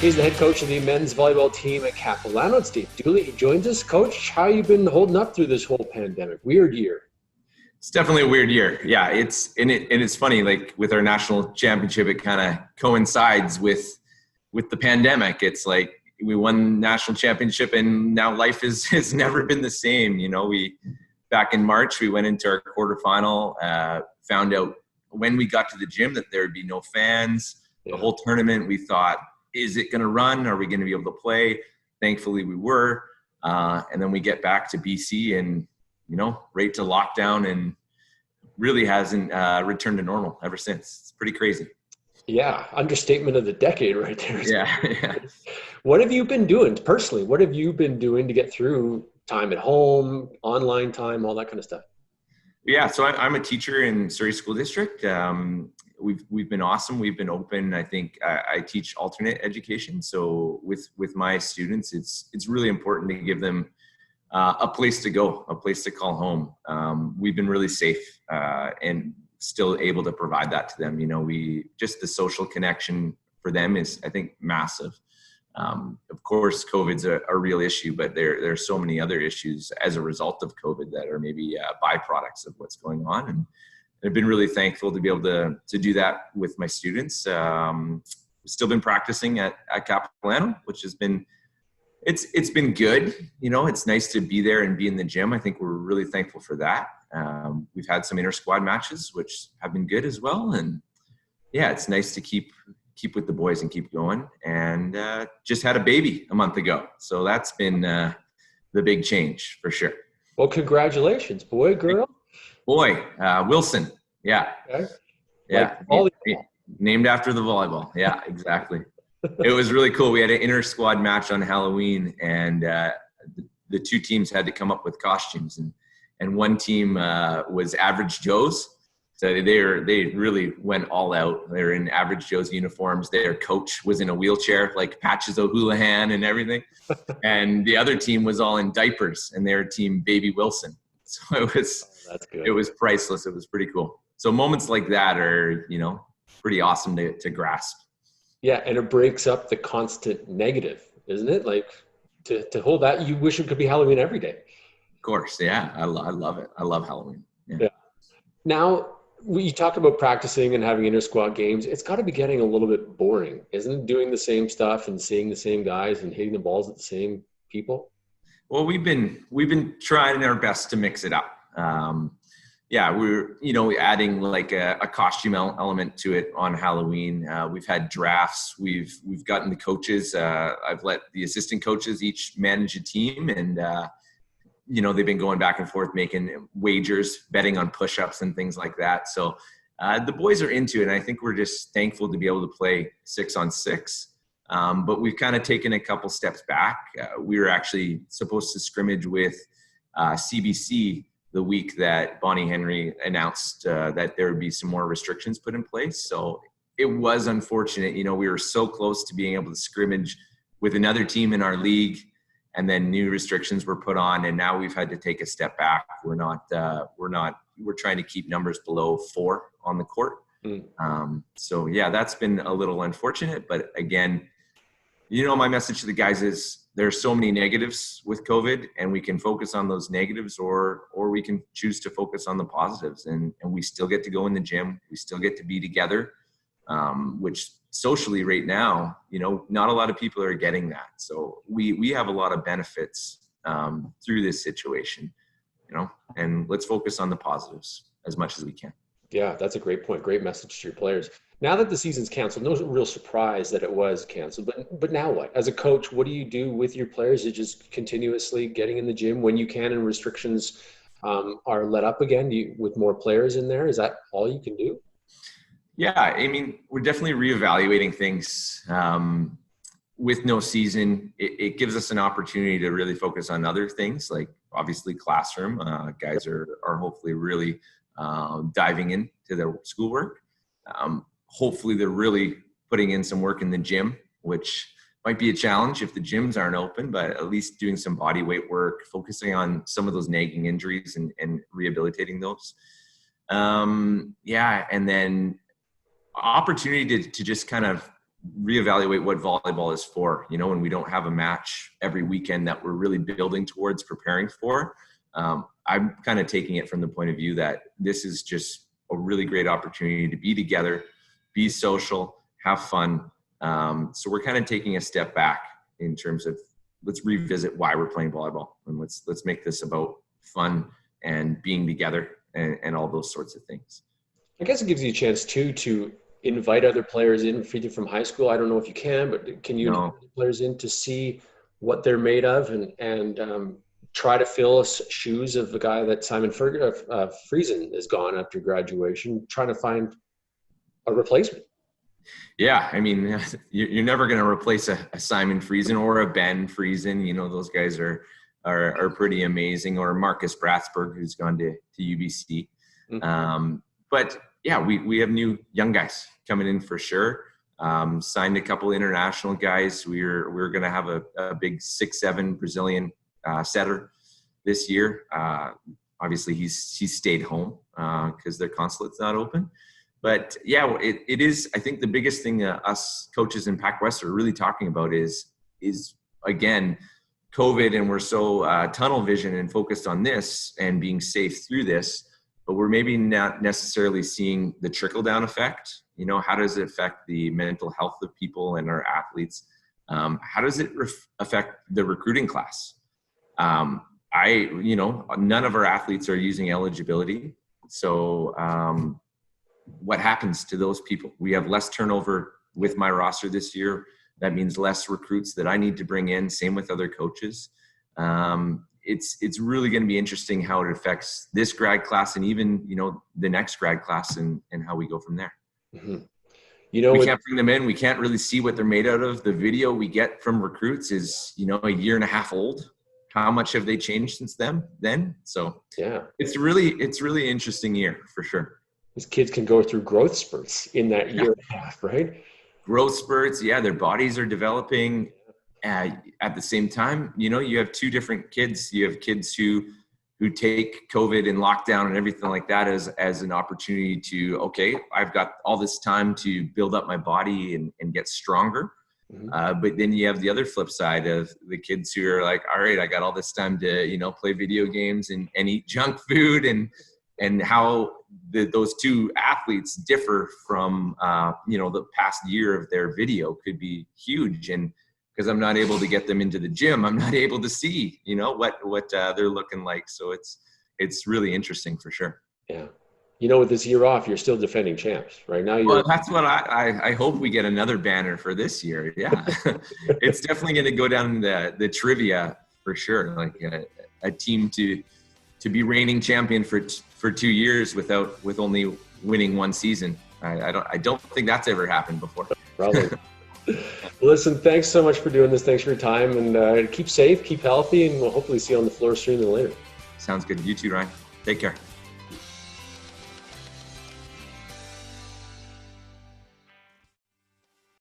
He's the head coach of the men's volleyball team at Capilano. It's Dave Dooley. He joins us. Coach, how you been holding up through this whole pandemic? Weird year. It's definitely a weird year. Yeah, it's funny. Like with our national championship, it kind of coincides with the pandemic. It's like we won national championship, and now life has never been the same. You know, back in March we went into our quarterfinal. Found out when we got to the gym that there would be no fans. The whole tournament, we thought, is it going to run? Are we going to be able to play? Thankfully, we were. And then we get back to BC and, right to lockdown, and really hasn't returned to normal ever since. It's pretty crazy. Yeah, understatement of the decade right there. Yeah. What have you been doing personally? What have you been doing to get through time at home, online time, all that kind of stuff? Yeah, so I'm a teacher in Surrey School District. We've been awesome. We've been open. I think I teach alternate education. So with my students, it's really important to give them a place to go, a place to call home. We've been really safe and still able to provide that to them. Just the social connection for them is, I think, massive. Of course, COVID's a real issue, but there are so many other issues as a result of COVID that are maybe byproducts of what's going on. And I've been really thankful to be able to do that with my students. Still been practicing at Capilano, which has been, it's been good. It's nice to be there and be in the gym. I think we're really thankful for that. We've had some inter-squad matches, which have been good as well. And yeah, it's nice to keep with the boys and keep going. And just had a baby a month ago. So that's been the big change for sure. Well, congratulations, boy, girl? Boy, Wilson. Yeah. Okay. Yeah. Named after the volleyball. Yeah, exactly. It was really cool. We had an inter-squad match on Halloween, and the two teams had to come up with costumes. And one team was Average Joe's. So they really went all out. They were in Average Joe's uniforms. Their coach was in a wheelchair, like Patches O'Houlihan and everything. And the other team was all in diapers, and their team Baby Wilson. So that's good. It was priceless. It was pretty cool. So moments like that are, pretty awesome to grasp. Yeah, and it breaks up the constant negative, isn't it? Like to hold that, you wish it could be Halloween every day. Of course, yeah. I love it. I love Halloween. Yeah. Now, you talk about practicing and having inter-squad games. It's got to be getting a little bit boring, isn't it? Doing the same stuff and seeing the same guys and hitting the balls at the same people. Well, we've been trying our best to mix it up. We're adding like a costume element to it on Halloween. We've had drafts. We've gotten the coaches. I've let the assistant coaches each manage a team, and they've been going back and forth, making wagers, betting on push-ups and things like that. So the boys are into it, and I think we're just thankful to be able to play 6-on-6. But we've kind of taken a couple steps back. We were actually supposed to scrimmage with CBC the week that Bonnie Henry announced that there would be some more restrictions put in place. So it was unfortunate. We were so close to being able to scrimmage with another team in our league, and then new restrictions were put on, and now we've had to take a step back. We're trying to keep numbers below 4 on the court. So yeah, that's been a little unfortunate, but again, my message to the guys is there's so many negatives with COVID, and we can focus on those negatives, or we can choose to focus on the positives, and we still get to go in the gym. We still get to be together, which socially right now, not a lot of people are getting that. So we have a lot of benefits through this situation, and let's focus on the positives as much as we can. Yeah, that's a great point. Great message to your players. Now that the season's canceled, no real surprise that it was canceled, but now what? As a coach, what do you do with your players? Is it just continuously getting in the gym when you can and restrictions are let up again with more players in there? Is that all you can do? Yeah, I mean, we're definitely reevaluating things. With no season, it gives us an opportunity to really focus on other things, like obviously classroom. Guys are hopefully really diving into their schoolwork. Hopefully they're really putting in some work in the gym, which might be a challenge if the gyms aren't open, but at least doing some body weight work, focusing on some of those nagging injuries and rehabilitating those. And then opportunity to just kind of reevaluate what volleyball is for, you know, when we don't have a match every weekend that we're really building towards preparing for. I'm kind of taking it from the point of view that this is just a really great opportunity to be together, be social, have fun. So we're kind of taking a step back in terms of, let's revisit why we're playing volleyball, and let's make this about fun and being together and all those sorts of things. I guess it gives you a chance too to invite other players in from high school. I don't know if you can, but can you invite players in to see what they're made of and try to fill shoes of the guy that Simon Friesen is gone after graduation, trying to find a replacement? Yeah, I mean, you're never going to replace a Simon Friesen or a Ben Friesen. You know, those guys are pretty amazing. Or Marcus Bratsberg, who's gone to UBC. Mm-hmm. But yeah, we have new young guys coming in for sure. Signed a couple international guys. We're going to have a big 6'7" Brazilian setter this year. Obviously, he's stayed home because their consulate's not open. But yeah, it is. I think the biggest thing us coaches in PACWEST are really talking about is again, COVID, and we're so tunnel vision and focused on this and being safe through this, but we're maybe not necessarily seeing the trickle down effect. You know, how does it affect the mental health of people and our athletes? How does it affect the recruiting class? None of our athletes are using eligibility, so. What happens to those people? We have less turnover with my roster this year. That means less recruits that I need to bring in. Same with other coaches. It's really going to be interesting how it affects this grad class and even, you know, the next grad class and how we go from there. Mm-hmm. You know, we can't bring them in. We can't really see what they're made out of. The video we get from recruits is, you know, a year and a half old. How much have they changed since then? So yeah, it's really interesting year for sure. These kids can go through growth spurts in that year and a half, right? Growth spurts, yeah. Their bodies are developing. At the same time, you know, you have two different kids. You have kids who take COVID and lockdown and everything like that as an opportunity to, okay, I've got all this time to build up my body and get stronger. Mm-hmm. But then you have the other flip side of the kids who are like, all right, I got all this time to, you know, play video games and eat junk food and how those two athletes differ from, you know, the past year of their video could be huge. And because I'm not able to get them into the gym, I'm not able to see, you know, what they're looking like. So it's really interesting for sure. Yeah. You know, with this year off, you're still defending champs right now. Well, that's what I hope we get another banner for this year. Yeah. It's definitely going to go down the trivia for sure. Like a team to be reigning champion for 2 years with only winning one season. I don't think that's ever happened before. Probably. Listen, thanks so much for doing this. Thanks for your time, and keep safe, keep healthy, and we'll hopefully see you on the floor sooner than later. Sounds good. You too, Ryan. Take care.